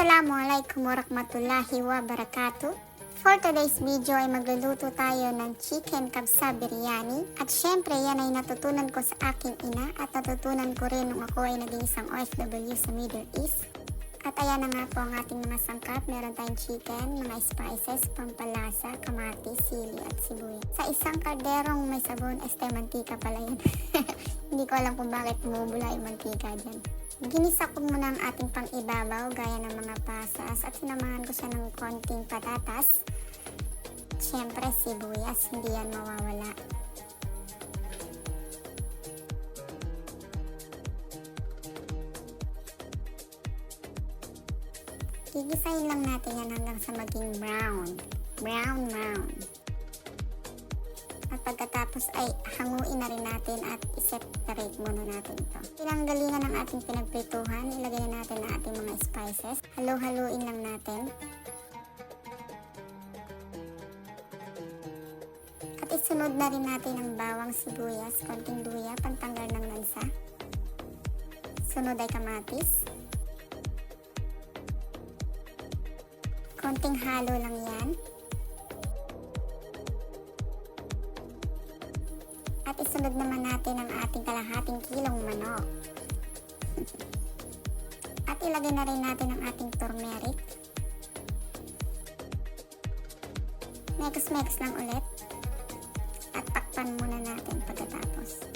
Assalamualaikum warahmatullahi wabarakatuh. For today's video ay magluluto tayo ng chicken kabsa biryani. At syempre yan ay natutunan ko sa aking ina at natutunan ko rin nung ako ay naging isang OFW sa Middle East. At ayan na nga po ang ating mga sangkap. Meron tayong chicken, mga spices, pampalasa, kamatis, sili at sibuyas. Sa isang kalderong may sabon, mantika pala yan. Hindi ko alam kung bakit bumubula yung mantika dyan. Ginisa ko muna ang ating pang-ibabaw gaya ng mga pasas at sinamahan ko siya ng konting patatas. Siyempre sibuyas, hindi yan mawawala. Gigisahin lang natin yan hanggang sa maging brown. Brown. At pagkatapos ay hanguin na rin natin at i-separate muna natin ito. Pinanggalingan ng ating pinagprituhan, ilagay na natin ang ating mga spices. Halo-haluin lang natin. At isunod na rin natin ang bawang, sibuyas, konting luya, pantanggal ng lansa. Sunod ay kamatis. Konting halo lang yan. At isunod naman natin ang ating kalahating kilong manok. At ilagay na rin natin ang ating turmeric. Mix lang ulit. At takpan muna natin pagkatapos.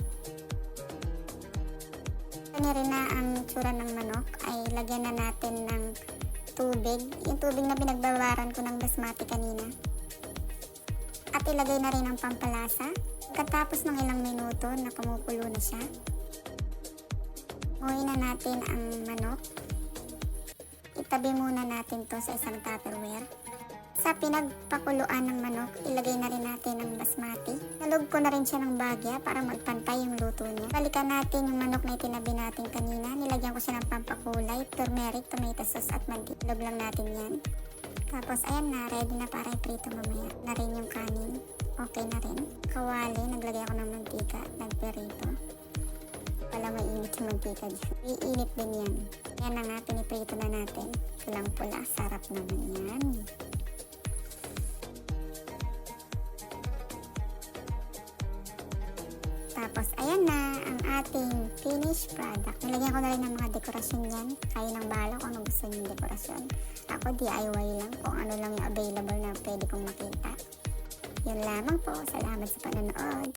Kanya rin na ang tsura ng manok ay lagyan na natin ng tubig. Yung tubig na pinagbawaran ko ng basmati kanina. At ilagay na rin ang pampalasa. Pagkatapos ng ilang minuto na kumukulo na siya, nguhin na natin ang manok. Itabi muna natin to sa isang tupperware. Sa pinagpakuluan ng manok, ilagay na rin natin ang basmati. Nalog ko na rin siya ng bagya para magpantay yung luto niya. Balikan natin yung manok na itinabi natin kanina. Nilagyan ko siya ng pampakulay, turmeric, tomato sauce at mantika. Ilog lang natin yan. Tapos ayan na, ready na para i-prito mamaya. Na rin yung kanin. Okay na rin. Kawali, naglagay ako ng mantika, nagperito. Wala mainit yung mantika dyan. Iinit din yan. Yan na nga, piniprito na natin. Pulang-pula, sarap naman yan. Tapos, ayan na ang ating finished product. Nilagyan ko na rin ng mga dekorasyon yan. Kayo nang bahala kung ano gusto nyo yung dekorasyon. Ako, DIY lang. Kung ano lang yung available na pwede kong makita. Yun lamang po. Salamat sa panonood.